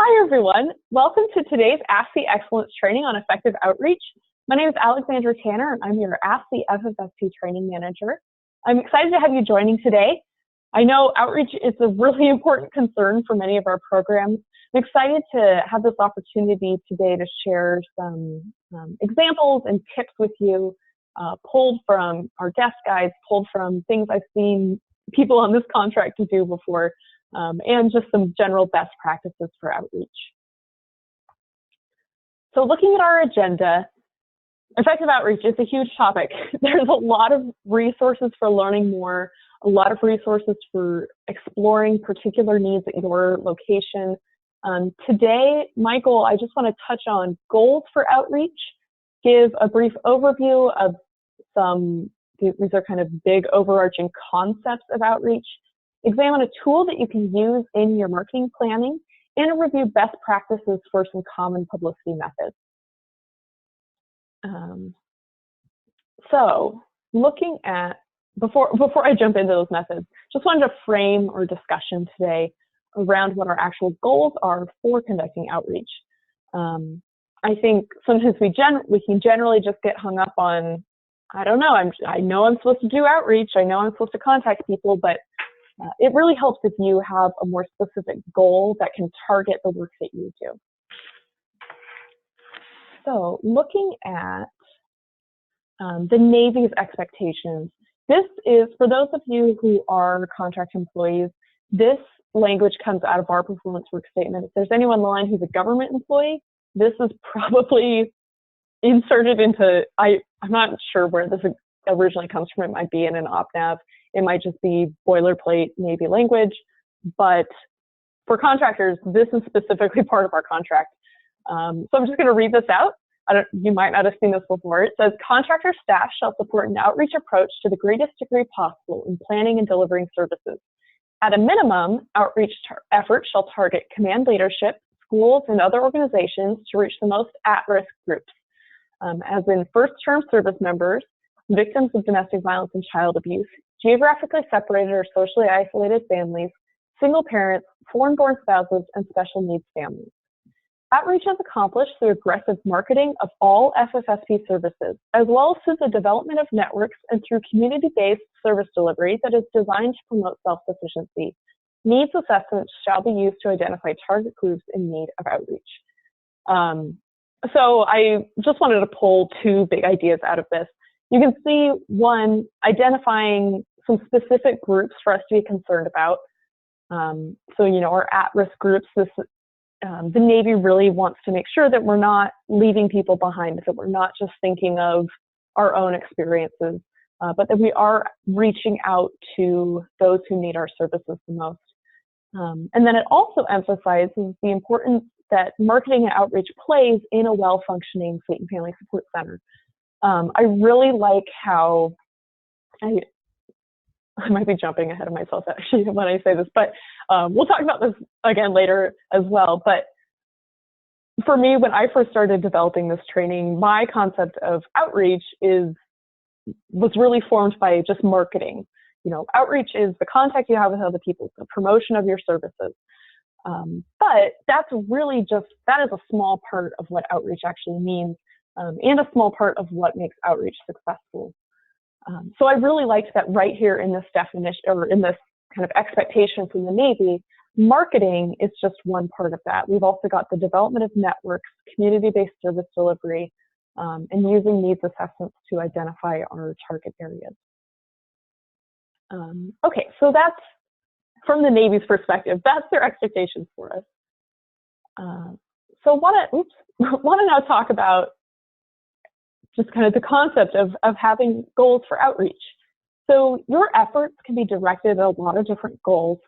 Hi, everyone. Welcome to today's AFSC Excellence Training on Effective Outreach. My name is Alexandra Tanner, and I'm your AFSC FFSC Training Manager. I'm excited to have you joining today. I know outreach is a really important concern for many of our programs. I'm excited to have this opportunity today to share some examples and tips with you, pulled from our desk guides, pulled from things I've seen people on this contract to do before, and just some general best practices for outreach. So looking at our agenda, effective outreach is a huge topic. There's a lot of resources for learning more, a lot of resources for exploring particular needs at your location. Today, my goal, I just want to touch on goals for outreach, give a brief overview of these are kind of big overarching concepts of outreach, examine a tool that you can use in your marketing planning, and review best practices for some common publicity methods. So looking at, before I jump into those methods, just wanted to frame our discussion today around what our actual goals are for conducting outreach. I think sometimes we can generally just get hung up on, I don't know, I know I'm supposed to do outreach, I know I'm supposed to contact people, but it really helps if you have a more specific goal that can target the work that you do. So looking at the Navy's expectations, this is, for those of you who are contract employees, this language comes out of our performance work statement. If there's anyone on the line who's a government employee, this is probably inserted into, I'm not sure where this originally comes from. It might be in an OpNav. It might just be boilerplate Navy language, but for contractors, this is specifically part of our contract. So I'm just going to read this out. You might not have seen this before. It says, contractor staff shall support an outreach approach to the greatest degree possible in planning and delivering services. At a minimum, outreach efforts shall target command leadership, schools, and other organizations to reach the most at-risk groups, as in first-term service members, victims of domestic violence and child abuse, geographically separated or socially isolated families, single parents, foreign-born spouses, and special needs families. Outreach is accomplished through aggressive marketing of all FFSP services, as well as through the development of networks and through community-based service delivery that is designed to promote self-sufficiency. Needs assessments shall be used to identify target groups in need of outreach. So I just wanted to pull two big ideas out of this. You can see, one, identifying some specific groups for us to be concerned about. So, you know, our at-risk groups, the Navy really wants to make sure that we're not leaving people behind, that we're not just thinking of our own experiences, but that we are reaching out to those who need our services the most. And then it also emphasizes the importance that marketing and outreach plays in a well-functioning state and family support center. I really like how, I might be jumping ahead of myself actually when I say this, but we'll talk about this again later as well. But for me, when I first started developing this training, my concept of outreach was really formed by just marketing. You know, outreach is the contact you have with other people, the promotion of your services. But that's really that is a small part of what outreach actually means, and a small part of what makes outreach successful. So I really liked that right here in this definition, or in this kind of expectation from the Navy, marketing is just one part of that. We've also got the development of networks, community-based service delivery, and using needs assessments to identify our target areas. Okay, so that's from the Navy's perspective. That's their expectations for us. So want to now talk about just kind of the concept of having goals for outreach. So your efforts can be directed at a lot of different goals,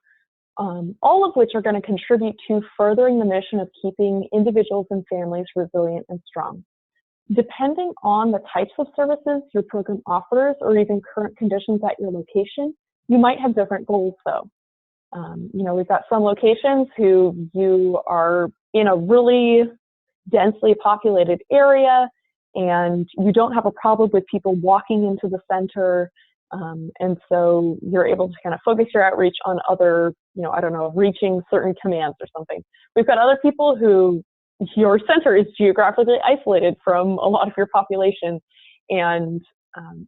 all of which are going to contribute to furthering the mission of keeping individuals and families resilient and strong. Depending on the types of services your program offers, or even current conditions at your location, you might have different goals though. You know, we've got some locations who you are in a really densely populated area, and you don't have a problem with people walking into the center And so you're able to kind of focus your outreach on other, I don't know, reaching certain commands or something. We've got other people who your center is geographically isolated from a lot of your population, and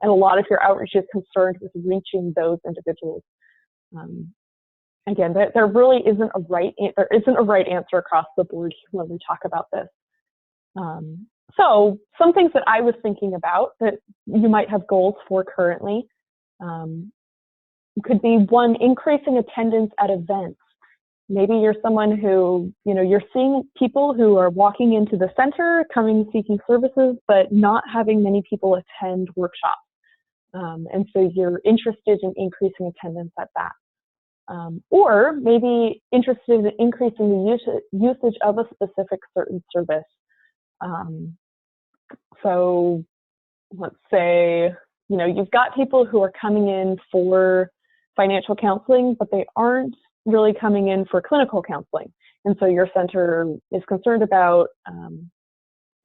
a lot of your outreach is concerned with reaching those individuals. Again, there really isn't a right answer across the board when we talk about this. So some things that I was thinking about that you might have goals for currently could be one, increasing attendance at events. Maybe you're someone who, you're seeing people who are walking into the center, coming seeking services, but not having many people attend workshops. And so you're interested in increasing attendance at that. Or maybe interested in increasing the usage of a specific certain service. So let's say, you've got people who are coming in for financial counseling, but they aren't really coming in for clinical counseling. And so your center is concerned about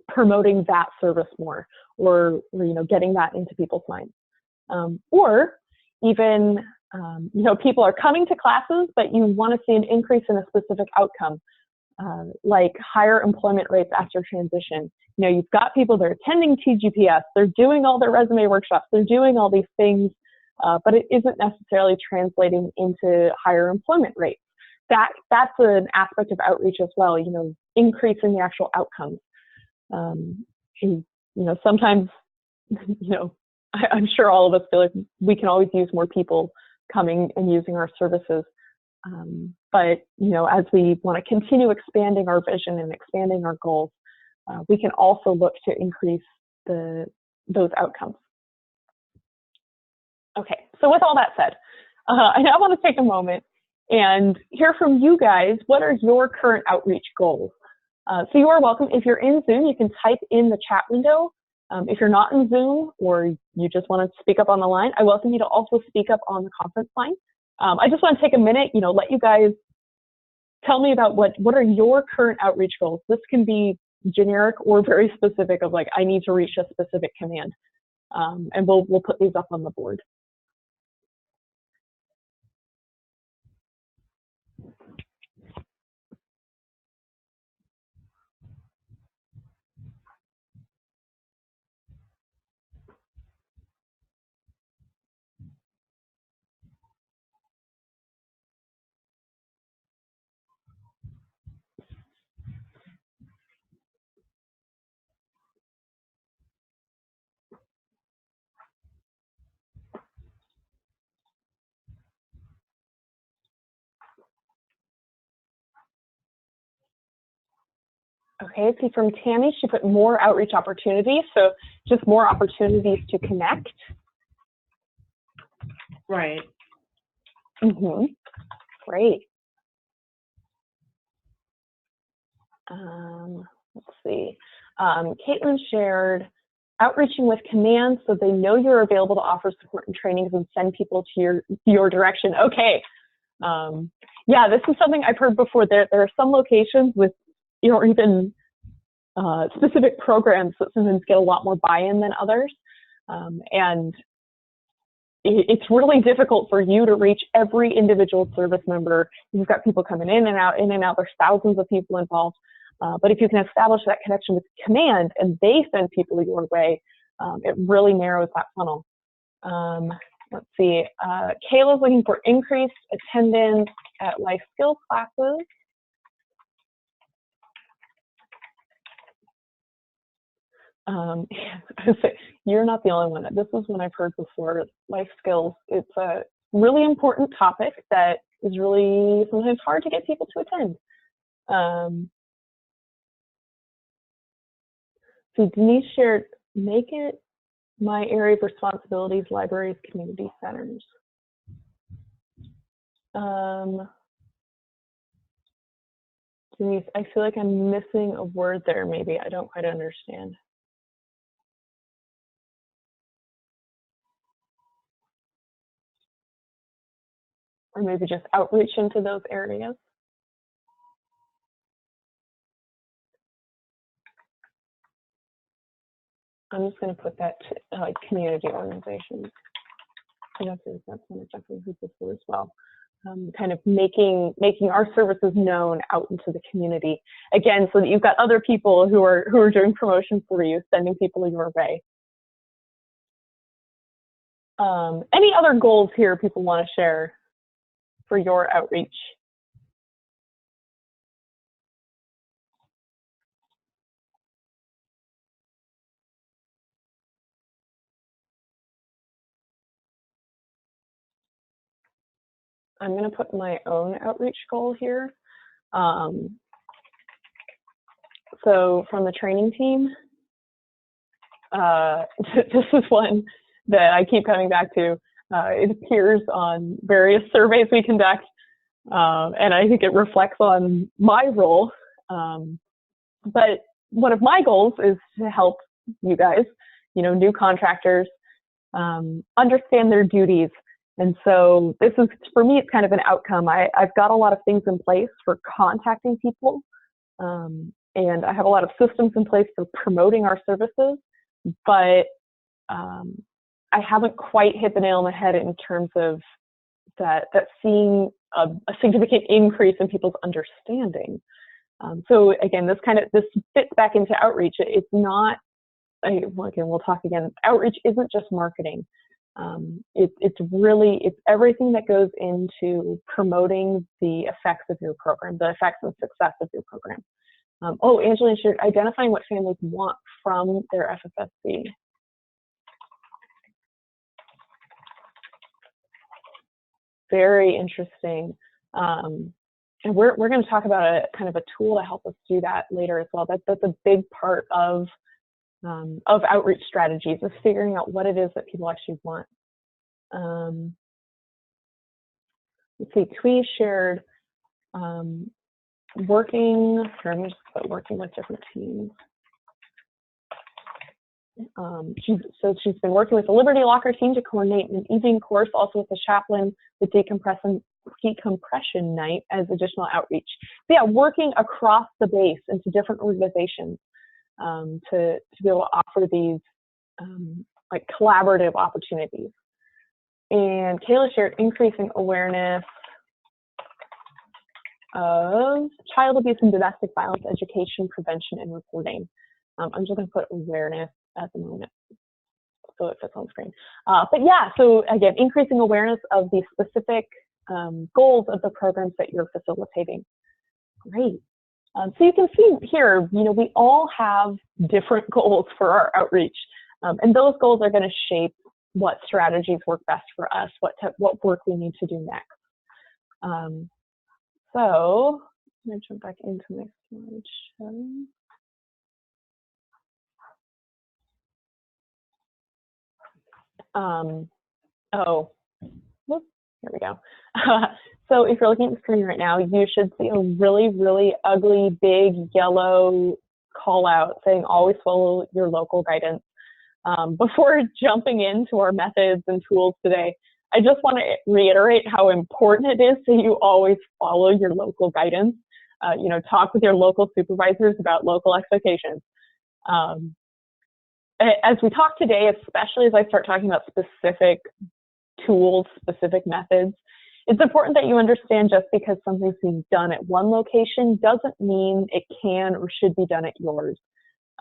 promoting that service more, or getting that into people's minds. Or even, people are coming to classes, but you want to see an increase in a specific outcome, like higher employment rates after transition. You've got people that are attending TGPS, they're doing all their resume workshops, they're doing all these things, but it isn't necessarily translating into higher employment rates. That's an aspect of outreach as well, increasing the actual outcomes. Sometimes, I'm sure all of us feel like we can always use more people coming and using our services. But, as we want to continue expanding our vision and expanding our goals, we can also look to increase those outcomes. Okay, so with all that said, I now want to take a moment and hear from you guys. What are your current outreach goals? So you are welcome. If you're in Zoom, you can type in the chat window. If you're not in Zoom, or you just want to speak up on the line, I welcome you to also speak up on the conference line. I just want to take a minute, let you guys tell me about what are your current outreach goals. This can be generic or very specific of like, I need to reach a specific command. And we'll put these up on the board. Okay, see from Tammy, she put more outreach opportunities, so just more opportunities to connect. Right. Great. Let's see. Caitlin shared outreaching with commands so they know you're available to offer support and trainings and send people to your direction. Okay. Yeah, this is something I've heard before. There are some locations with even specific programs that sometimes get a lot more buy-in than others. And it's really difficult for you to reach every individual service member. You've got people coming in and out. There's thousands of people involved. But if you can establish that connection with command and they send people your way, it really narrows that funnel. Let's see. Kayla's looking for increased attendance at life skills classes. You're not the only one. This is one I've heard before. Life skills. It's a really important topic that is really sometimes hard to get people to attend. So Denise shared, make it my area of responsibilities, libraries, community centers. Denise, I feel like I'm missing a word there, maybe. I don't quite understand. Or maybe just outreach into those areas. I'm just going to put that to community organizations. that's definitely who's this for as well. Kind of making our services known out into the community again, so that you've got other people who are doing promotion for you, sending people your way. Any other goals here people want to share for your outreach? I'm going to put my own outreach goal here. So from the training team, this is one that I keep coming back to. It appears on various surveys we conduct, and I think it reflects on my role. But one of my goals is to help you guys, new contractors, understand their duties. And so this is, for me, it's kind of an outcome. I've got a lot of things in place for contacting people, and I have a lot of systems in place for promoting our services, but I haven't quite hit the nail on the head in terms of that seeing a significant increase in people's understanding. So again, this fits back into outreach. It's not, again, we'll talk again, outreach isn't just marketing. It's everything that goes into promoting the effects of your program, the effects and success of your program. Angeline shared identifying what families want from their FFSC. Very interesting. And we're going to talk about a kind of a tool to help us do that later as well. That's a big part of outreach strategies, is figuring out what it is that people actually want. Let's see, Twee shared working with different teams. She's been working with the Liberty Locker team to coordinate an evening course, also with the chaplain, with decompression night as additional outreach. So yeah, working across the base into different organizations to be able to offer these like collaborative opportunities. And Kayla shared increasing awareness of child abuse and domestic violence education, prevention, and reporting. I'm just going to put awareness at the moment so it fits on screen. But yeah, so again, increasing awareness of the specific goals of the programs that you're facilitating. Great. So you can see here, we all have different goals for our outreach, and those goals are going to shape what strategies work best for us, what work we need to do next. So I'm going to jump back into my slideshow. Here we go. So if you're looking at the screen right now, you should see a really, really ugly, big yellow call out saying always follow your local guidance. Before jumping into our methods and tools today, I just want to reiterate how important it is that you always follow your local guidance. Talk with your local supervisors about local expectations. As we talk today, especially as I start talking about specific tools, specific methods, it's important that you understand just because something's being done at one location doesn't mean it can or should be done at yours.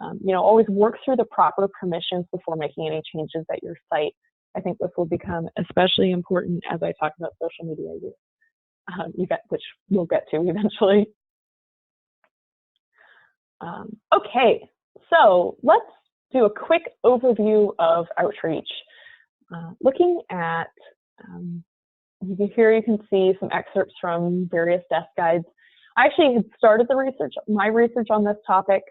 Always work through the proper permissions before making any changes at your site. I think this will become especially important as I talk about social media use, which we'll get to eventually. Okay, so let's do a quick overview of outreach. Looking at, here you can see some excerpts from various desk guides. I actually had started my research on this topic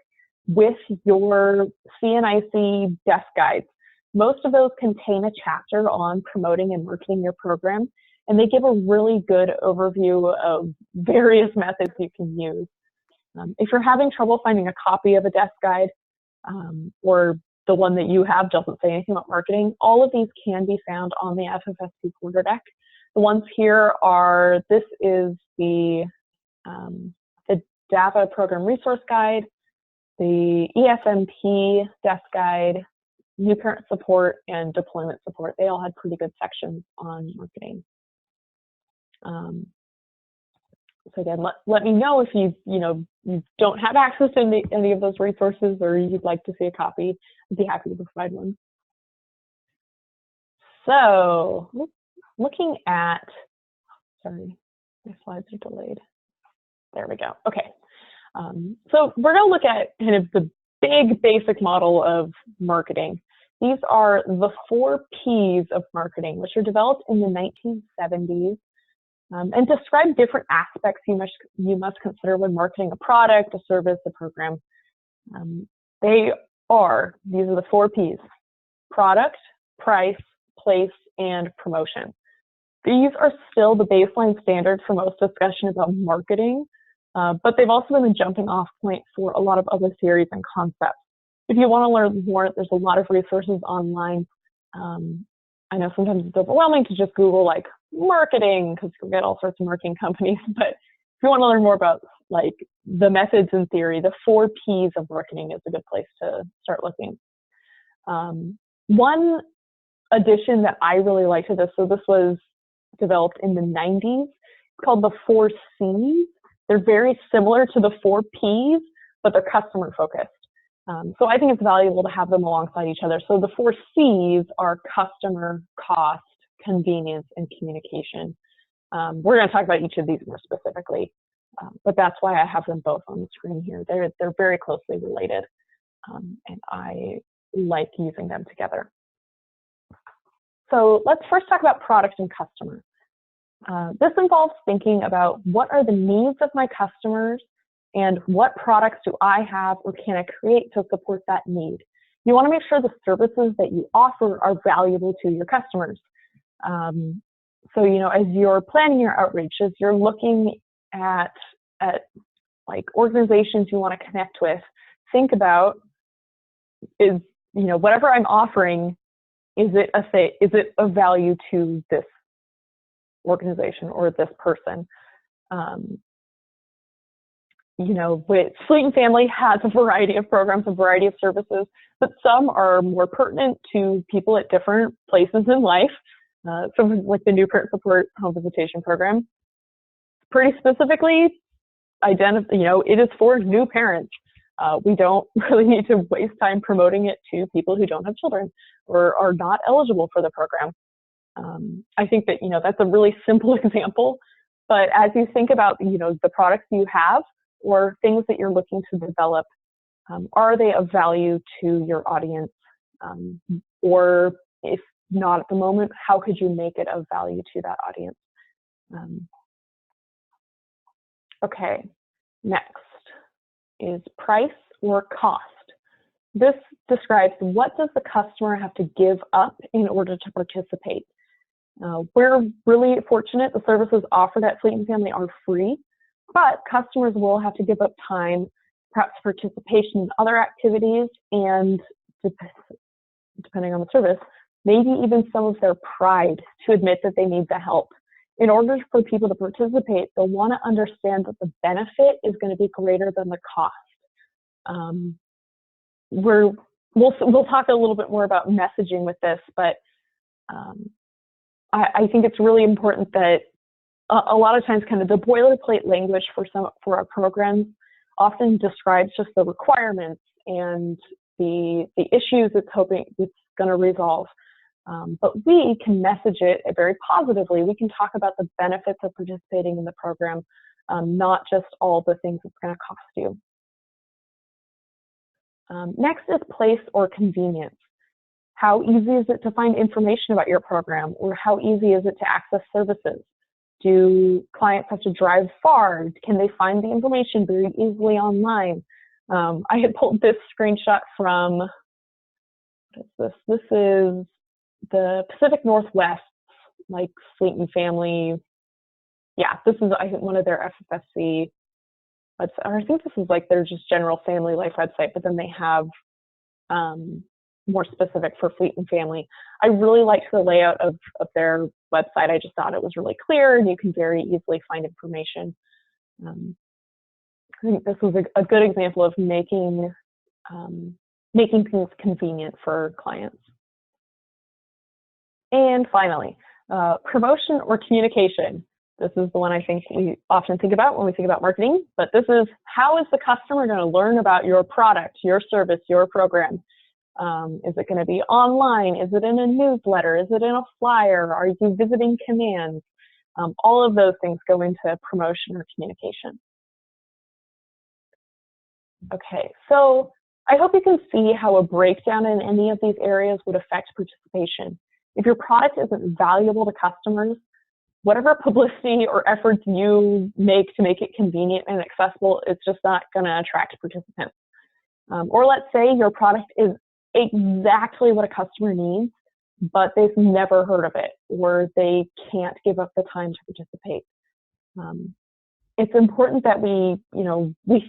with your CNIC desk guides. Most of those contain a chapter on promoting and marketing your program, and they give a really good overview of various methods you can use. If you're having trouble finding a copy of a desk guide, or the one that you have doesn't say anything about marketing, all of these can be found on the FFSC quarter deck. The ones here are, this is the DAPA Program Resource Guide, the ESMP Desk Guide, new parent support and deployment support. They all had pretty good sections on marketing. So again, let me know if you don't have access to any of those resources, or you'd like to see a copy. I'd be happy to provide one. So looking at, sorry, my slides are delayed. There we go. Okay. So we're going to look at kind of the big basic model of marketing. These are the 4 Ps of marketing, which are developed in the 1970s. And describe different aspects you must consider when marketing a product, a service, a program. These are the 4 Ps: product, price, place, and promotion. These are still the baseline standard for most discussion about marketing, but they've also been the jumping off point for a lot of other theories and concepts. If you want to learn more, there's a lot of resources online. I know sometimes it's overwhelming to just Google like marketing, because you'll get all sorts of marketing companies. But if you want to learn more about like the methods and theory, the 4 Ps of marketing is a good place to start looking. One addition that I really like to this, so this was developed in the 90s, called the 4 Cs. They're very similar to the 4 Ps, but they're customer focused. So I think it's valuable to have them alongside each other. So the 4 Cs are customer, cost, convenience, and communication. We're going to talk about each of these more specifically, but that's why I have them both on the screen here. They're very closely related, and I like using them together. So let's first talk about product and customer. This involves thinking about what are the needs of my customers and what products do I have or can I create to support that need. You want to make sure the services that you offer are valuable to your customers. So, as you're planning your outreach, as you're looking at like organizations you want to connect with, think about whatever I'm offering, is it of value to this organization or this person? With Trainng Family has a variety of programs, a variety of services, but some are more pertinent to people at different places in life. Something like the New Parent Support Home Visitation Program, pretty specifically, it is for new parents. We don't really need to waste time promoting it to people who don't have children or are not eligible for the program. I think that, that's a really simple example, but as you think about, the products you have or things that you're looking to develop, are they of value to your audience? Or if not at the moment, how could you make it of value to that audience? Okay, next is price or cost. This describes what does the customer have to give up in order to participate. We're really fortunate the services offered at Trainng Family are free, but customers will have to give up time, perhaps participation in other activities, and depending on the service, maybe even some of their pride to admit that they need the help. In order for people to participate, they'll want to understand that the benefit is going to be greater than the cost. We'll talk a little bit more about messaging with this, but I think it's really important that a lot of times kind of the boilerplate language for our programs often describes just the requirements and the issues it's going to resolve. But we can message it very positively. We can talk about the benefits of participating in the program, not just all the things it's going to cost you. Next is place or convenience. How easy is it to find information about your program, or how easy is it to access services? Do clients have to drive far? Can they find the information very easily online? I had pulled this screenshot from, what is this? This is the Pacific Northwest, like Trainng Family. Yeah, this is, I think, one of their AFSC, or I think this is like their just general family life website, but then they have more specific for Trainng Family. I really liked the layout of their website. I just thought it was really clear and you can very easily find information. I think this was a good example of making making things convenient for clients. And finally, promotion or communication. This is the one I think we often think about when we think about marketing, but this is, how is the customer going to learn about your product, your service, your program? Is it going to be online? Is it in a newsletter? Is it in a flyer? Are you visiting commands? All of those things go into promotion or communication. Okay, so I hope you can see how a breakdown in any of these areas would affect participation. If your product isn't valuable to customers, whatever publicity or efforts you make to make it convenient and accessible, it's just not going to attract participants. Or let's say your product is exactly what a customer needs, but they've never heard of it, or they can't give up the time to participate. It's important that we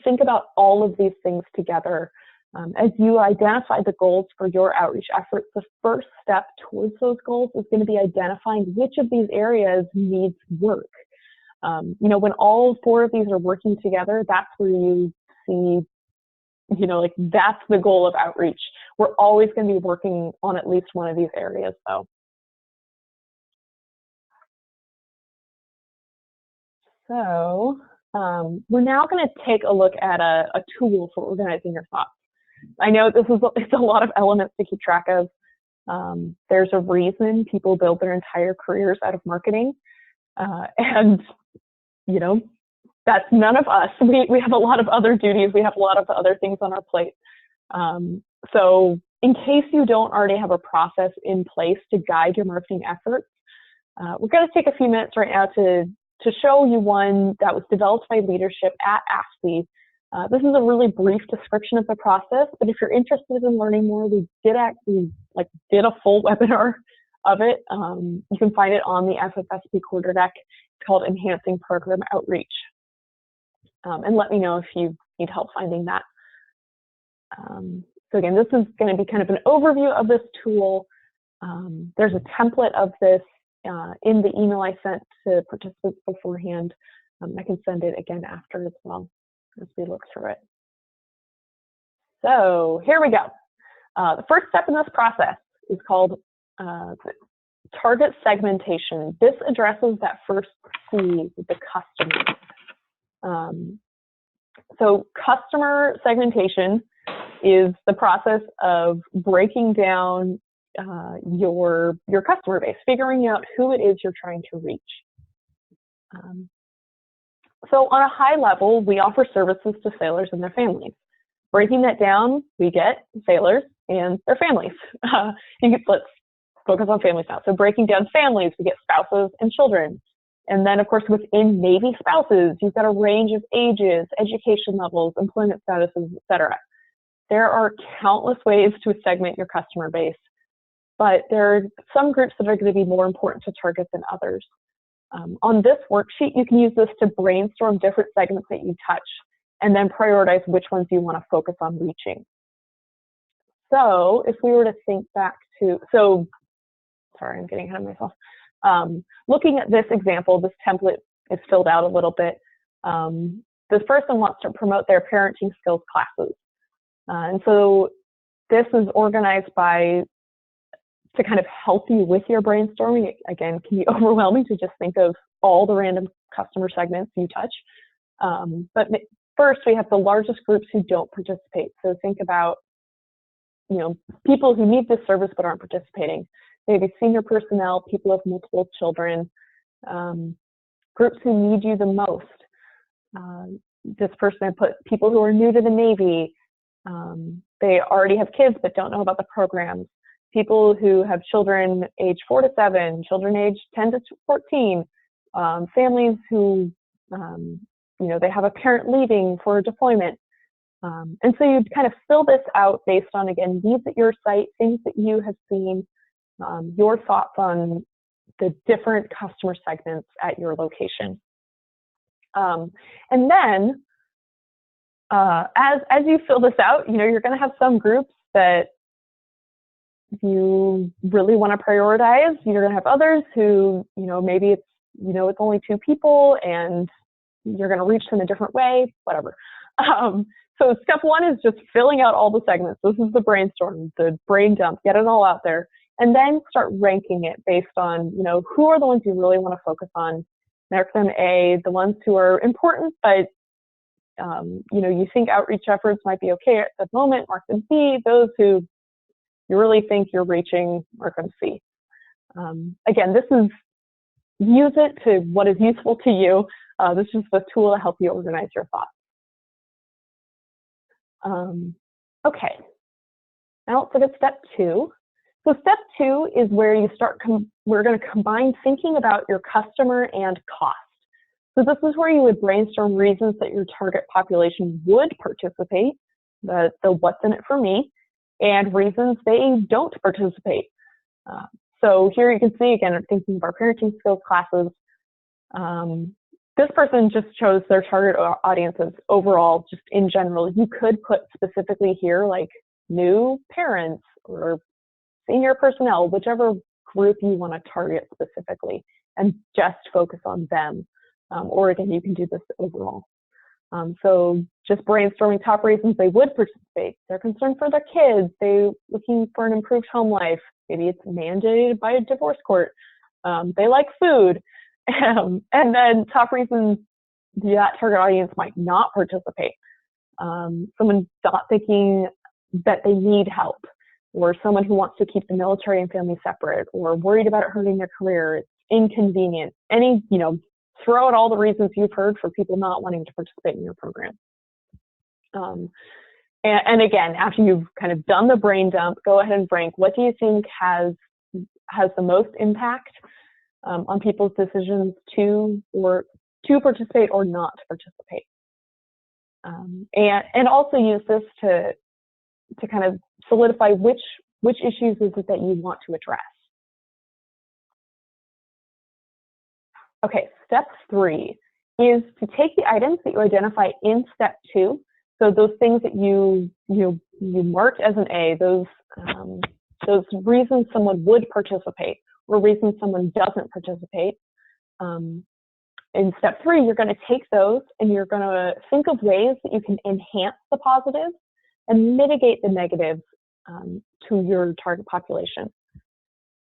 think about all of these things together. As you identify the goals for your outreach efforts, the first step towards those goals is going to be identifying which of these areas needs work. When all four of these are working together, that's where you see, that's the goal of outreach. We're always going to be working on at least one of these areas, though. So we're now going to take a look at a tool for organizing your thoughts. I know it's a lot of elements to keep track of. There's a reason people build their entire careers out of marketing, and that's none of us. We have a lot of other duties. We have a lot of other things on our plate. So in case you don't already have a process in place to guide your marketing efforts, we're going to take a few minutes right now to show you one that was developed by leadership at AFSC. This is a really brief description of the process, but if you're interested in learning more, we did actually did a full webinar of it. You can find it on the FFSP quarter deck. It's called Enhancing Program Outreach. And let me know if you need help finding that. So again, this is going to be kind of an overview of this tool. There's a template of this in the email I sent to participants beforehand. I can send it again after as well as we look through it. So here we go. The first step in this process is called target segmentation. This addresses that first C with the customer. So customer segmentation is the process of breaking down your customer base, figuring out who it is you're trying to reach. So on a high level, we offer services to sailors and their families. Breaking that down, we get sailors and their families. Let's focus on families now. So breaking down families, we get spouses and children. And then, of course, within Navy spouses, you've got a range of ages, education levels, employment statuses, etc. There are countless ways to segment your customer base, but there are some groups that are going to be more important to target than others. On this worksheet, you can use this to brainstorm different segments that you touch and then prioritize which ones you want to focus on reaching. So if we were to think back to, sorry, I'm getting ahead of myself. Looking at this example, this template is filled out a little bit. This person wants to promote their parenting skills classes. And so this is organized to kind of help you with your brainstorming. It, again, can be overwhelming to just think of all the random customer segments you touch. But first, we have the largest groups who don't participate. So think about, people who need this service but aren't participating. Maybe senior personnel, people with multiple children, groups who need you the most. This person I put people who are new to the Navy. They already have kids but don't know about the programs. People who have children age 4 to 7, children age 10 to 14, families who, they have a parent leaving for deployment. And so you kind of fill this out based on, again, needs at your site, things that you have seen, your thoughts on the different customer segments at your location. And then, as you fill this out, you're going to have some groups that you really want to prioritize. You're going to have others who, maybe it's, it's only 2 people and you're going to reach them a different way, whatever. So step one is just filling out all the segments. This is the brainstorm, the brain dump, get it all out there, and then start ranking it based on, who are the ones you really want to focus on. Mark them A, the ones who are important, but you think outreach efforts might be okay at the moment, mark them B. Those who you really think you're reaching, mark them C. Again, this is, use it to what is useful to you. This is a tool to help you organize your thoughts. Okay, now let's look at step two. So step two is where you start, we're going to combine thinking about your customer and cost. So this is where you would brainstorm reasons that your target population would participate, the what's in it for me, and reasons they don't participate. So here you can see, again, I'm thinking of our parenting skills classes. This person just chose their target audiences overall, just in general. You could put specifically here, like new parents or senior personnel, whichever group you want to target specifically, and just focus on them. Or again, you can do this overall. So just brainstorming top reasons they would participate. They're concerned for their kids. They're looking for an improved home life. Maybe it's mandated by a divorce court. They like food. And then top reasons that target audience might not participate. Someone not thinking that they need help, or someone who wants to keep the military and family separate, or worried about it hurting their career, it's inconvenient. Any, throw out all the reasons you've heard for people not wanting to participate in your program. And again, after you've kind of done the brain dump, go ahead and rank what do you think has the most impact on people's decisions to participate or not to participate. And also use this to kind of solidify which issues is it that you want to address. Okay, step three is to take the items that you identify in step two. So those things that you marked as an A, those reasons someone would participate or reasons someone doesn't participate. In step three, you're going to take those and you're going to think of ways that you can enhance the positives and mitigate the negatives to your target population.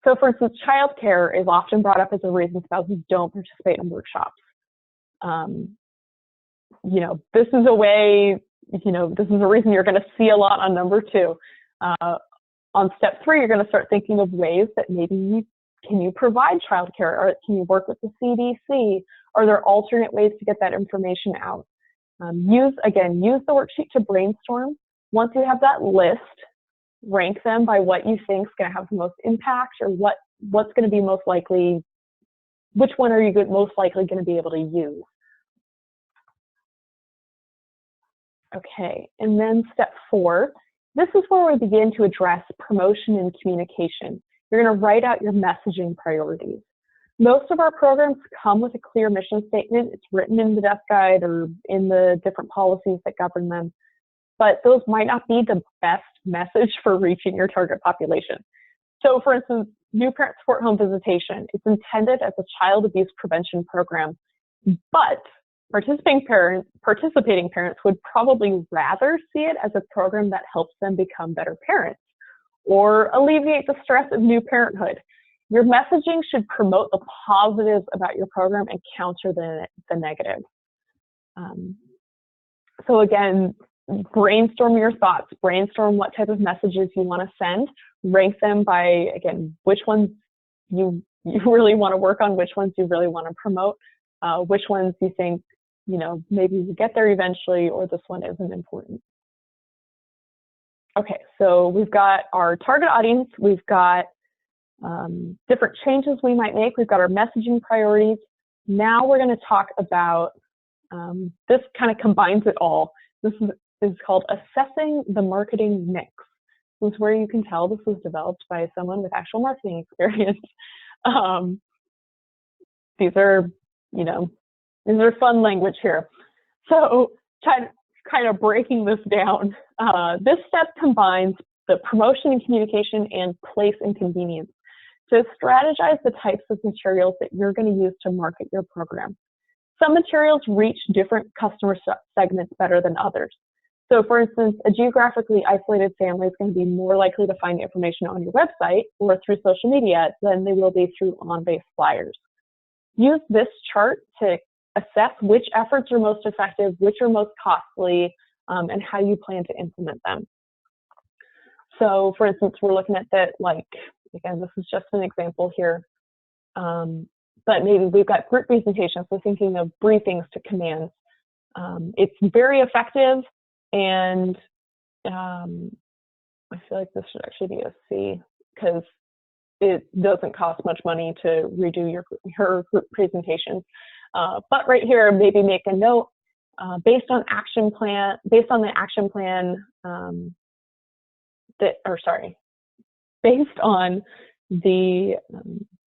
So for instance, childcare is often brought up as a reason spouses don't participate in workshops. This is a way, this is a reason you're going to see a lot on number two. On step three, you're going to start thinking of ways that maybe can you provide childcare, or can you work with the CDC? Are there alternate ways to get that information out? Use the worksheet to brainstorm. Once you have that list, rank them by what you think is going to have the most impact, or what's going to be most likely, which one are you most likely going to be able to use. Okay, and then step four, this is where we begin to address promotion and communication. You're going to write out your messaging priorities. Most of our programs come with a clear mission statement. It's written in the desk guide or in the different policies that govern them. But those might not be the best message for reaching your target population. So for instance, new parent support home visitation, it's intended as a child abuse prevention program, but participating parents would probably rather see it as a program that helps them become better parents or alleviate the stress of new parenthood. Your messaging should promote the positives about your program and counter the negative. So again, brainstorm your thoughts, brainstorm what type of messages you want to send, rank them by, again, which ones you really want to work on, which ones you really want to promote, which ones you think, maybe you get there eventually, or this one isn't important. Okay, so we've got our target audience, we've got different changes we might make, we've got our messaging priorities. Now we're going to talk about, this kind of combines it all. This is called assessing the marketing mix. This is where you can tell this was developed by someone with actual marketing experience. These are fun language here. So kind of breaking this down, this step combines the promotion and communication and place and convenience to strategize the types of materials that you're going to use to market your program. Some materials reach different customer segments better than others. So for instance, a geographically isolated family is going to be more likely to find information on your website or through social media than they will be through on-base flyers. Use this chart to assess which efforts are most effective, which are most costly, and how you plan to implement them. So for instance, we're looking at that, like, again, this is just an example here, but maybe we've got group presentations. We're thinking of briefings to commands. It's very effective, and I feel like this should actually be a C because it doesn't cost much money to redo your group presentations. But right here, maybe make a note based on the action plan based on the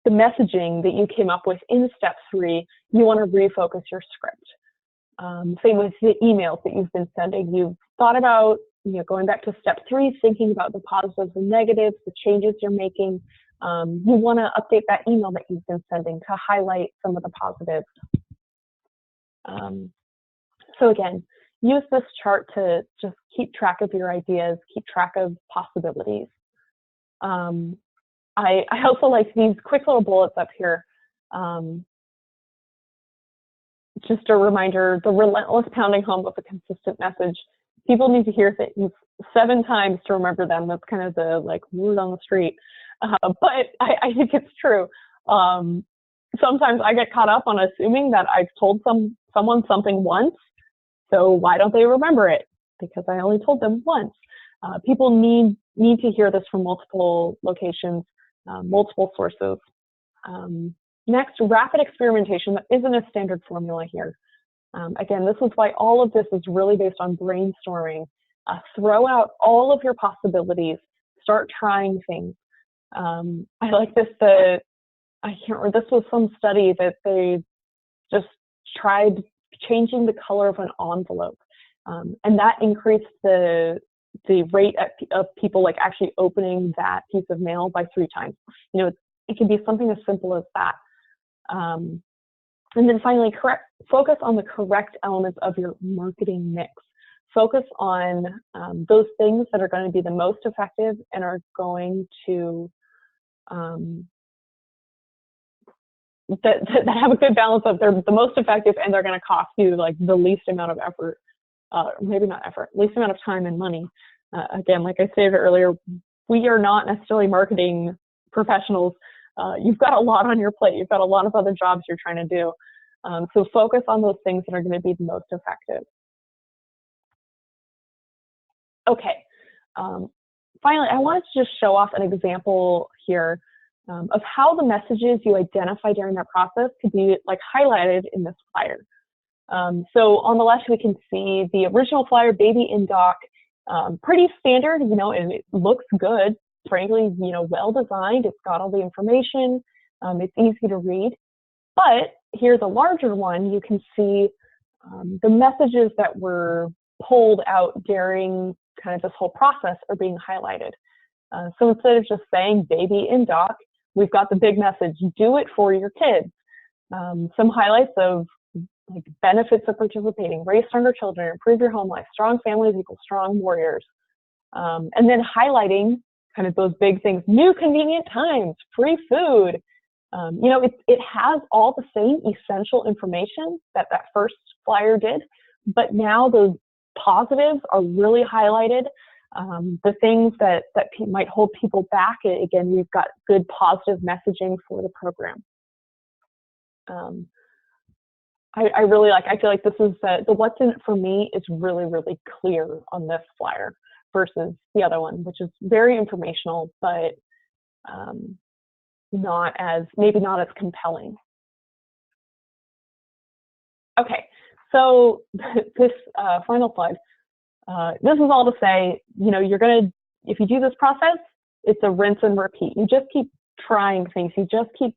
messaging that you came up with in step 3, you want to refocus your script. Same with the emails that you've been sending. You've thought about, going back to step 3, thinking about the positives and negatives, the changes you're making. You want to update that email that you've been sending to highlight some of the positives. So again, use this chart to just keep track of your ideas, keep track of possibilities. I also like these quick little bullets up here. Just a reminder, the relentless pounding home of a consistent message. People need to hear things 7 times to remember them. That's kind of the word on the street. But I think it's true. Sometimes I get caught up on assuming that I've told someone something once, so why don't they remember it? Because I only told them once. People need to hear this from multiple locations, multiple sources. Next, rapid experimentation. That isn't a standard formula here. Again, this is why all of this is really based on brainstorming. Throw out all of your possibilities. Start trying things. I like this. I can't remember. This was some study that they just tried changing the color of an envelope, and that increased the rate of people actually opening that piece of mail by 3 times. It can be something as simple as that. And then finally, focus on the correct elements of your marketing mix. Focus on those things that are going to be the most effective and are going to that have a good balance of they're the most effective and they're going to cost you the least amount of effort, maybe not effort, least amount of time and money. Again, like I stated earlier, we are not necessarily marketing professionals. You've got a lot on your plate. You've got a lot of other jobs you're trying to do. So focus on those things that are going to be the most effective. Okay. Finally, I wanted to just show off an example here of how the messages you identify during that process could be highlighted in this flyer. So on the left, we can see the original flyer, baby in dock, pretty standard, and it looks good. Frankly, well designed. It's got all the information. It's easy to read. But here's a larger one. You can see the messages that were pulled out during kind of this whole process are being highlighted. So instead of just saying baby in dock, we've got the big message, do it for your kids. Some highlights of benefits of participating, raise stronger children, improve your home life, strong families equal strong warriors. And then highlighting kind of those big things, new convenient times, free food. It has all the same essential information that first flyer did, but now those positives are really highlighted. The things that might hold people back, again, we've got good positive messaging for the program. I really I feel like this is the what's in it for me is really, really clear on this flyer versus the other one, which is very informational, but maybe not as compelling. Okay, so this final slide, this is all to say, if you do this process, it's a rinse and repeat. You just keep trying things. You just keep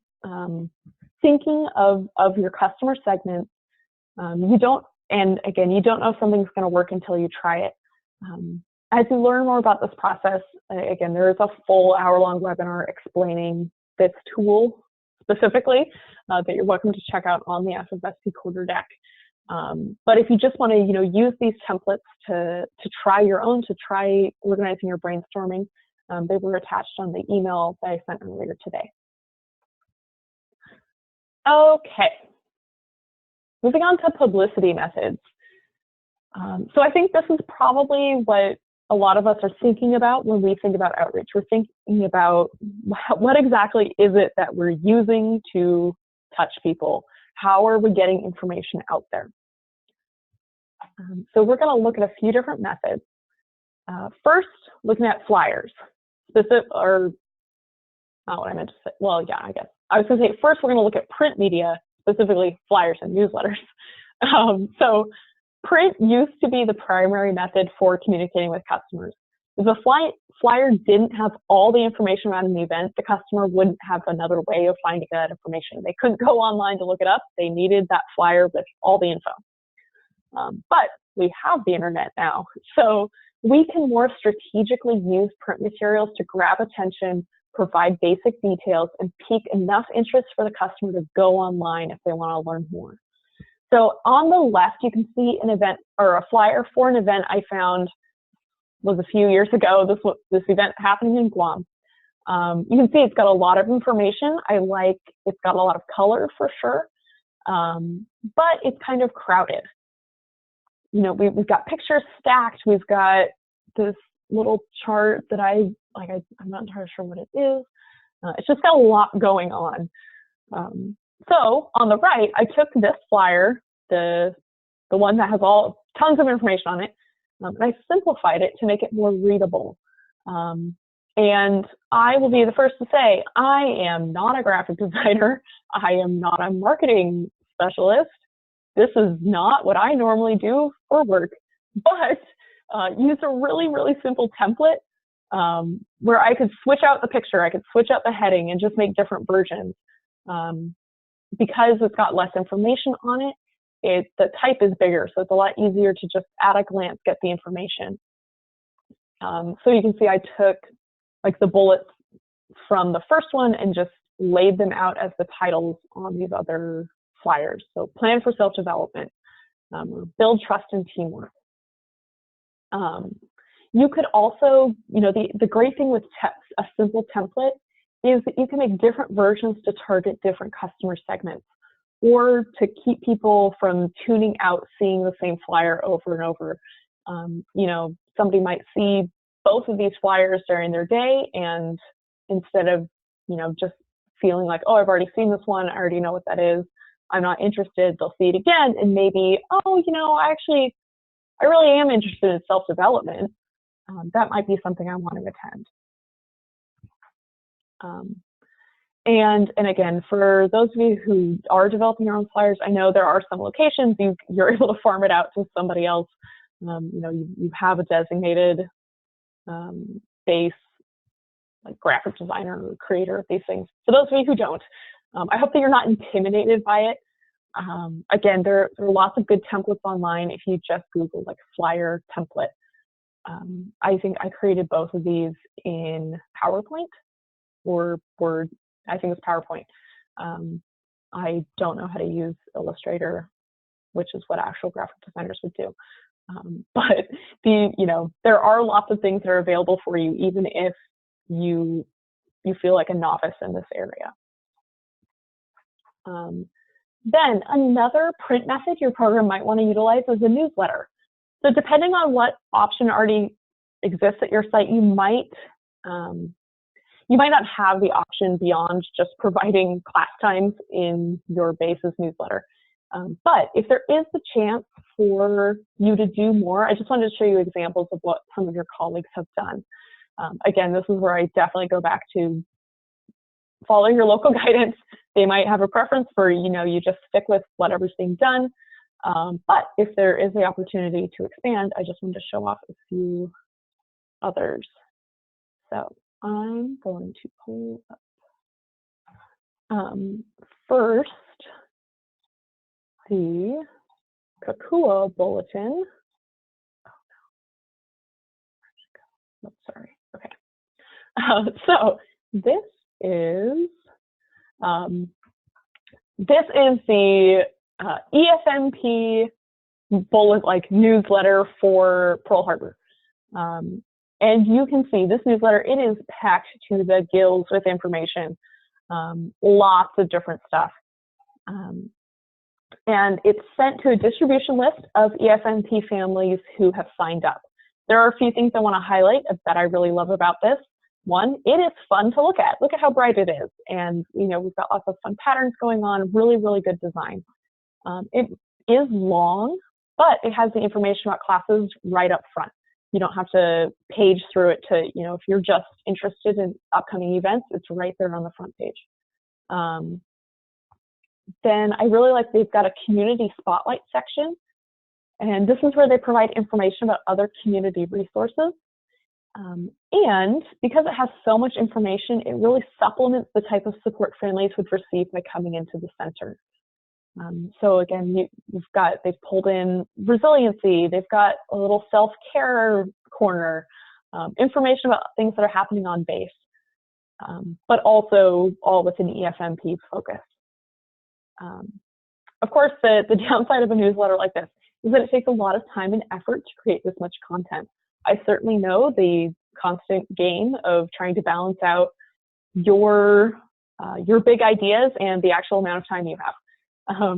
thinking of your customer segments. You don't know if something's going to work until you try it. As you learn more about this process, again, there is a full hour-long webinar explaining this tool specifically that you're welcome to check out on the AFSC quarter deck. But if you just want to, use these templates to try your own, to try organizing your brainstorming, they were attached on the email that I sent earlier today. Okay, moving on to publicity methods. So I think this is probably what a lot of us are thinking about when we think about outreach. We're thinking about what exactly is it that we're using to touch people? How are we getting information out there? So we're going to look at a few different methods. First, looking at flyers. Or not what I meant to say. Well, yeah, I guess. I was going to say, first we're going to look at print media, specifically flyers and newsletters. So print used to be the primary method for communicating with customers. If a flyer didn't have all the information around an event, the customer wouldn't have another way of finding that information. They couldn't go online to look it up. They needed that flyer with all the info. But we have the internet now, so we can more strategically use print materials to grab attention, provide basic details, and pique enough interest for the customer to go online if they want to learn more. So on the left, you can see an event or a flyer for an event I found was a few years ago. This event happening in Guam. You can see it's got a lot of information. It's got a lot of color for sure, but it's kind of crowded. We've got pictures stacked. We've got this little chart that I'm not entirely sure what it is. It's just got a lot going on. So on the right, I took this flyer, the one that has tons of information on it, and I simplified it to make it more readable. And I will be the first to say, I am not a graphic designer. I am not a marketing specialist. This is not what I normally do for work, but use a really, really simple template where I could switch out the picture, I could switch out the heading and just make different versions. Because it's got less information on it, the type is bigger, so it's a lot easier to just at a glance get the information. So you can see I took the bullets from the first one and just laid them out as the titles on these other flyers. So plan for self-development, build trust and teamwork. You could also, the great thing with a simple template is that you can make different versions to target different customer segments, or to keep people from tuning out seeing the same flyer over and over. Somebody might see both of these flyers during their day, and instead of, just feeling like, oh, I've already seen this one, I already know what that is, I'm not interested, they'll see it again, and maybe, oh, I really am interested in self-development. That might be something I want to attend. And again, for those of you who are developing your own flyers, I know there are some locations you're able to farm it out to somebody else. You have a designated base, like graphic designer or creator of these things. For those of you who don't, I hope that you're not intimidated by it. Again, there are lots of good templates online. If you just Google flyer template, I think I created both of these in PowerPoint or Word. I think it's PowerPoint. I don't know how to use Illustrator, which is what actual graphic designers would do. But there are lots of things that are available for you, even if you feel like a novice in this area. Then another print method your program might want to utilize is a newsletter. So depending on what option already exists at your site, you might not have the option beyond just providing class times in your base's newsletter. But if there is the chance for you to do more, I just wanted to show you examples of what some of your colleagues have done. Again, this is where I definitely go back to follow your local guidance. They might have a preference for, you just stick with whatever's being done. But if there is the opportunity to expand, I just wanted to show off a few others. So I'm going to pull up first the Kakua bulletin. Oh, sorry. Okay. So this is the EFMP bullet like newsletter for Pearl Harbor. And you can see this newsletter, it is packed to the gills with information, lots of different stuff. And it's sent to a distribution list of EFMP families who have signed up. There are a few things I want to highlight that I really love about this. One, it is fun to look at. Look at how bright it is. And, you know, we've got lots of fun patterns going on, really, really good design. It is long, but it has the information about classes right up front. You don't have to page through it to, you know, if you're just interested in upcoming events, it's right there on the front page. Then I really like they've got a community spotlight section. And this is where they provide information about other community resources. And because it has so much information, it really supplements the type of support families would receive by coming into the center. So again, they've pulled in resiliency, they've got a little self-care corner, information about things that are happening on base, but also all with an EFMP focus. Of course, the downside of a newsletter like this is that it takes a lot of time and effort to create this much content. I certainly know the constant game of trying to balance out your big ideas and the actual amount of time you have.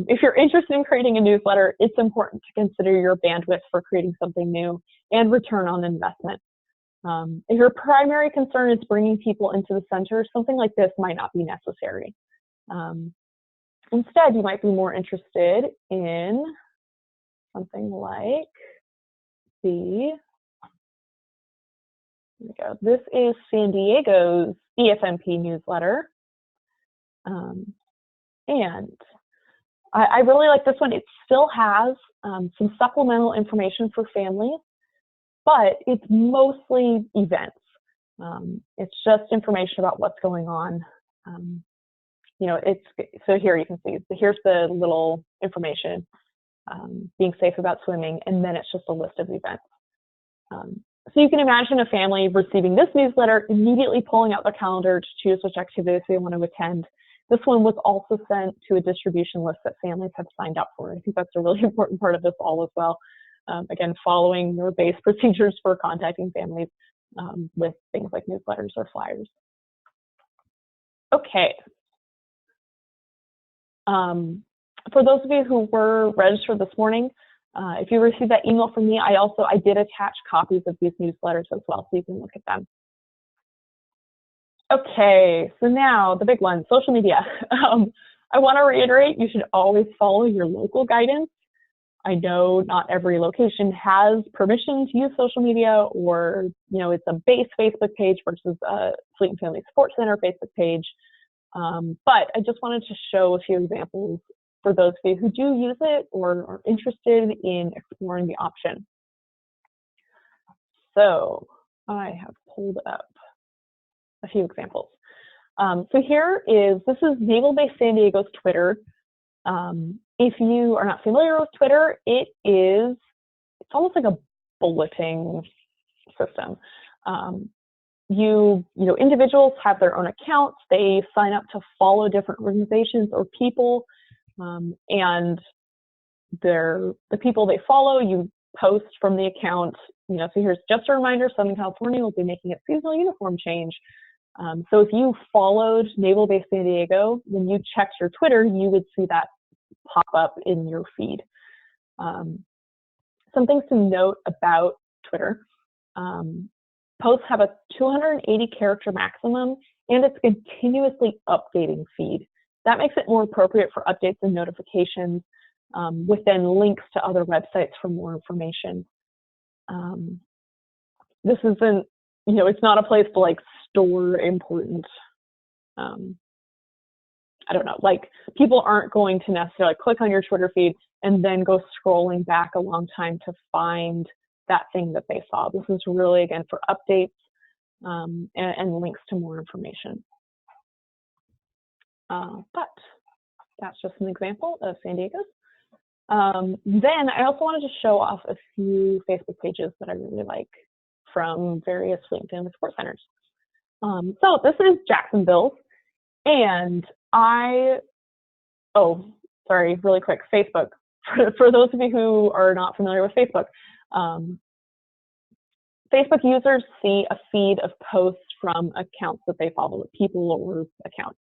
If you're interested in creating a newsletter, it's important to consider your bandwidth for creating something new and return on investment. If your primary concern is bringing people into the center, something like this might not be necessary. Instead, you might be more interested in something like here we go. This is San Diego's EFMP newsletter. And I really like this one. It still has some supplemental information for families, but it's mostly events. It's just information about what's going on. You know, so here you can see, here's the little information, being safe about swimming, and then it's just a list of events. So you can imagine a family receiving this newsletter, immediately pulling out their calendar to choose which activities they want to attend. This one was also sent to a distribution list that families have signed up for. I think that's a really important part of this all as well. Again, following your base procedures for contacting families with things like newsletters or flyers. Okay. For those of you who were registered this morning, if you received that email from me, I did attach copies of these newsletters as well, so you can look at them. Okay, so now the big one, social media. I want to reiterate, you should always follow your local guidance. I know not every location has permission to use social media, or it's a base Facebook page versus a Fleet and Family Support Center Facebook page. But I just wanted to show a few examples for those of you who do use it or are interested in exploring the option. So I have pulled up a few examples. So this is Naval Base San Diego's Twitter. If you are not familiar with Twitter, it's almost like a bulleting system. Individuals have their own accounts. They sign up to follow different organizations or people, and the people they follow, you post from the account. So here's just a reminder: Southern California will be making its seasonal uniform change. So if you followed Naval Base San Diego, when you checked your Twitter, you would see that pop up in your feed. Some things to note about Twitter. Posts have a 280 character maximum, and it's continuously updating feed. That makes it more appropriate for updates and notifications, with then links to other websites for more information. This isn't, it's not a place to like store important, I don't know, like people aren't going to necessarily click on your Twitter feed and then go scrolling back a long time to find that thing that they saw. This is really, again, for updates and links to more information. But that's just an example of San Diego's. Then I also wanted to show off a few Facebook pages that I really like from various Fleet and Family Support Centers. So this is Jacksonville's, and really quick, Facebook. for those of you who are not familiar with Facebook, Facebook users see a feed of posts from accounts that they follow, people or accounts.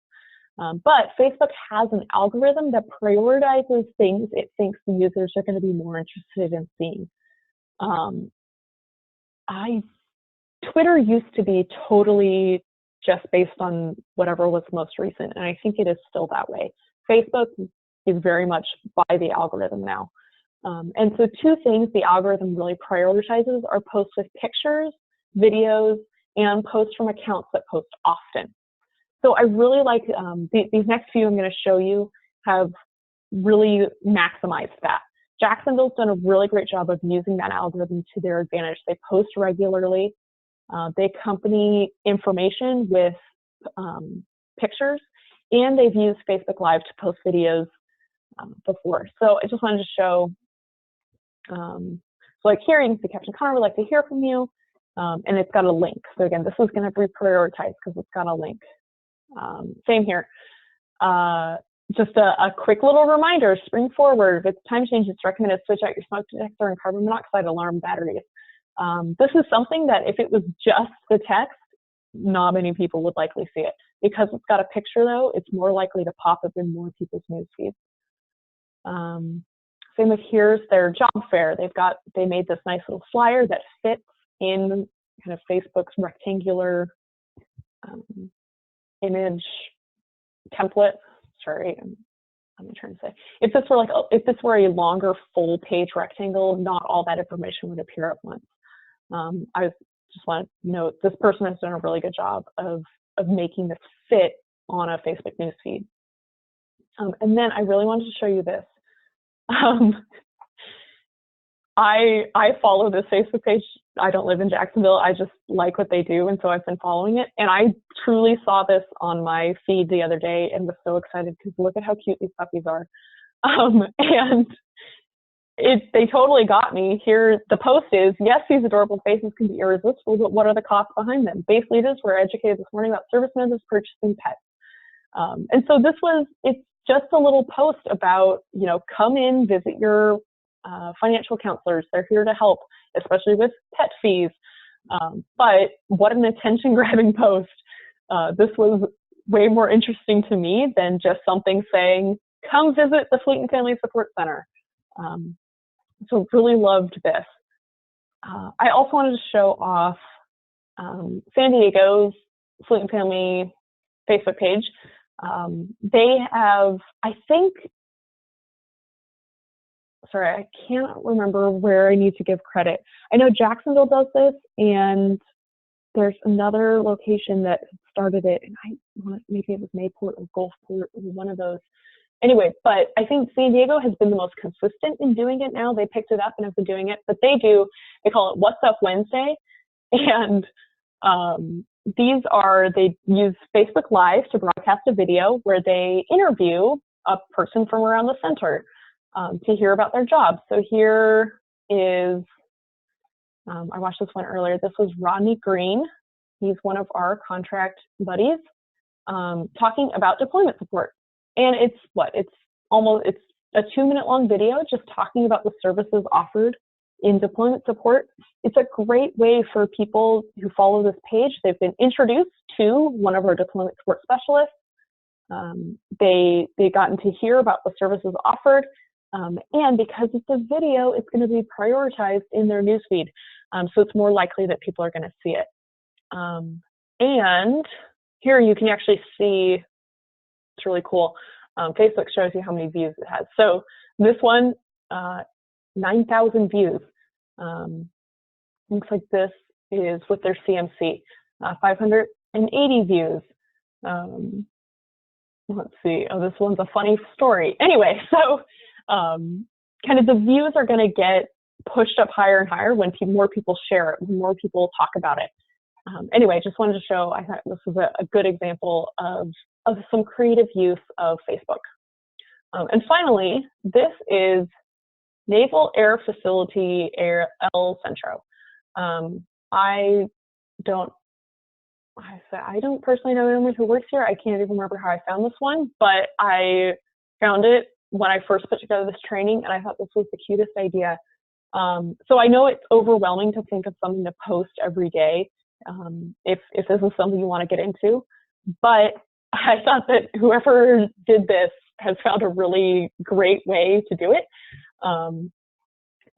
But Facebook has an algorithm that prioritizes things it thinks the users are going to be more interested in seeing. Twitter used to be totally just based on whatever was most recent, and I think it is still that way. Facebook is very much by the algorithm now. And so two things the algorithm really prioritizes are posts with pictures, videos, and posts from accounts that post often. So I really like these next few I'm going to show you have really maximized that. Jacksonville's done a really great job of using that algorithm to their advantage. They post regularly. They accompany information with pictures, and they've used Facebook Live to post videos before. So I just wanted to show, so like here you can see Captain Connor would like to hear from you, and it's got a link. So again, this is going to be prioritized because it's got a link. Same here. Just a quick little reminder, spring forward, if time changes, it's recommended to switch out your smoke detector and carbon monoxide alarm batteries. This is something that if it was just the text, not many people would likely see it. Because it's got a picture though, it's more likely to pop up in more people's news feeds. Same with here's their job fair. They made this nice little flyer that fits in kind of Facebook's rectangular image template. Sorry, I'm trying to say. If this were a longer full page rectangle, not all that information would appear at once. I just want to note this person has done a really good job of making this fit on a Facebook newsfeed. And then I really wanted to show you this. I follow this Facebook page. I don't live in Jacksonville. I just like what they do, and so I've been following it. And I truly saw this on my feed the other day and was so excited because look at how cute these puppies are. And they totally got me. Here, the post is, yes, these adorable faces can be irresistible, but what are the costs behind them? Base leaders were educated this morning about service members purchasing pets. And so it's just a little post about, come in, visit your financial counselors. They're here to help, especially with pet fees. But what an attention-grabbing post. This was way more interesting to me than just something saying, come visit the Fleet and Family Support Center. So really loved this. I also wanted to show off San Diego's Fleet and Family Facebook page. They have, I can't remember where I need to give credit. I know Jacksonville does this, and there's another location that started it, and maybe it was Mayport or Gulfport or one of those. Anyway, but I think San Diego has been the most consistent in doing it now. They picked it up and have been doing it, but they call it What's Up Wednesday. And they use Facebook Live to broadcast a video where they interview a person from around the center to hear about their job. So here is, I watched this one earlier. This was Rodney Green. He's one of our contract buddies talking about deployment support. And it's a 2-minute long video just talking about the services offered in deployment support. It's a great way for people who follow this page. They've been introduced to one of our deployment support specialists. They gotten to hear about the services offered. And because it's a video, it's going to be prioritized in their newsfeed. So it's more likely that people are going to see it. And here you can actually see, it's really cool. Facebook shows you how many views it has. So this one, 9,000 views. Looks like this is with their CMC, 580 views. Let's see. Oh, this one's a funny story. Anyway, so kind of the views are going to get pushed up higher and higher when more people share it, when more people talk about it. Anyway, just wanted to show, I thought this was a good example of some creative use of Facebook. And finally, this is Naval Air Facility El Centro. I don't personally know anyone who works here. I can't even remember how I found this one, but I found it when I first put together this training, and I thought this was the cutest idea. So I know it's overwhelming to think of something to post every day, if this is something you want to get into, but I thought that whoever did this has found a really great way to do it.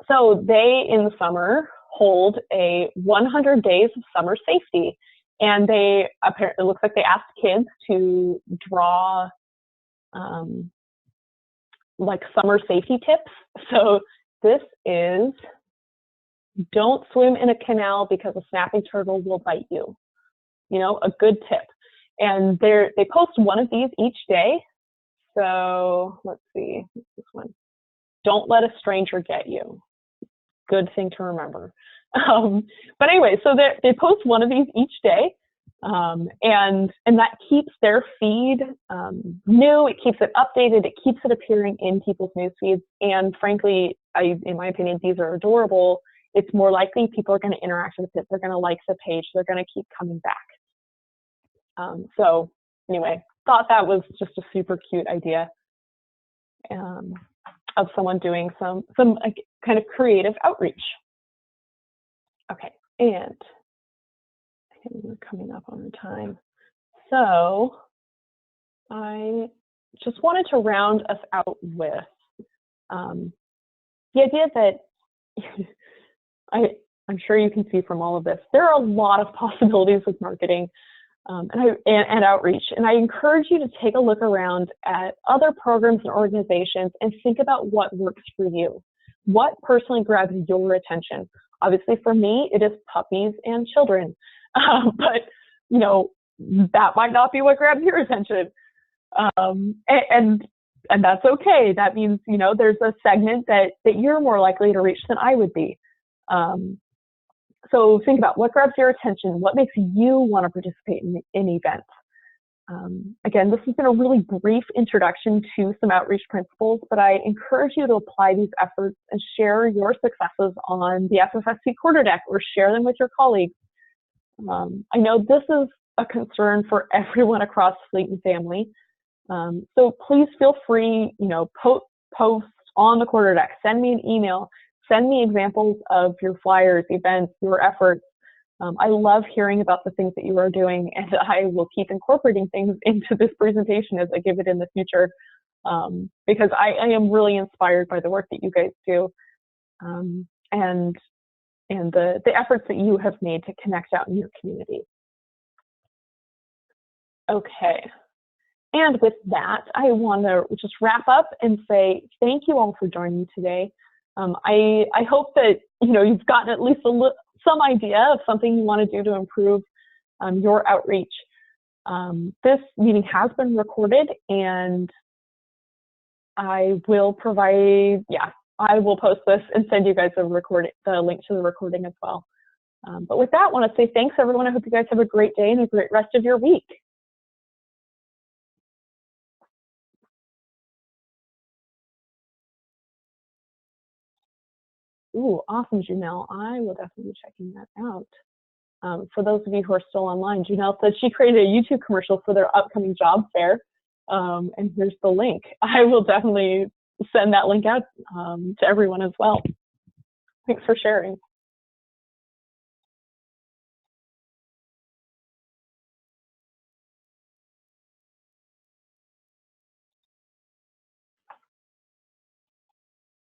So they, in the summer, hold a 100 days of summer safety. And they apparently, it looks like they asked kids to draw like summer safety tips. So this is, don't swim in a canal because a snapping turtle will bite you. You know, a good tip. And they post one of these each day. So let's see, what's this one? Don't let a stranger get you. Good thing to remember. But anyway, so they post one of these each day, and that keeps their feed new. It keeps it updated. It keeps it appearing in people's news feeds. And frankly, in my opinion, these are adorable. It's more likely people are going to interact with it. They're going to like the page. They're going to keep coming back. So anyway, thought that was just a super cute idea of someone doing some kind of creative outreach. Okay, and I think we're coming up on the time. So I just wanted to round us out with the idea that I'm sure you can see from all of this, there are a lot of possibilities with marketing and outreach. And I encourage you to take a look around at other programs and organizations and think about what works for you. What personally grabs your attention? Obviously, for me, it is puppies and children. But, you know, that might not be what grabs your attention. And that's okay. That means, you know, there's a segment that you're more likely to reach than I would be. So think about what grabs your attention, what makes you want to participate in events. Again, this has been a really brief introduction to some outreach principles, but I encourage you to apply these efforts and share your successes on the AFSC quarter deck or share them with your colleagues. I know this is a concern for everyone across Fleet and Family. So please feel free, you know, post on the quarter deck, send me an email, send me examples of your flyers, events, your efforts. I love hearing about the things that you are doing, and I will keep incorporating things into this presentation as I give it in the future, because I am really inspired by the work that you guys do, and the efforts that you have made to connect out in your community. Okay, and with that, I want to just wrap up and say thank you all for joining me today. I hope that, you know, you've gotten at least some idea of something you want to do to improve your outreach. This meeting has been recorded, and I will provide, I will post this and send you guys the link to the recording as well. But with that, I want to say thanks, everyone. I hope you guys have a great day and a great rest of your week. Ooh, awesome, Janelle. I will definitely be checking that out. For those of you who are still online, Janelle said she created a YouTube commercial for their upcoming job fair. And here's the link. I will definitely send that link out to everyone as well. Thanks for sharing.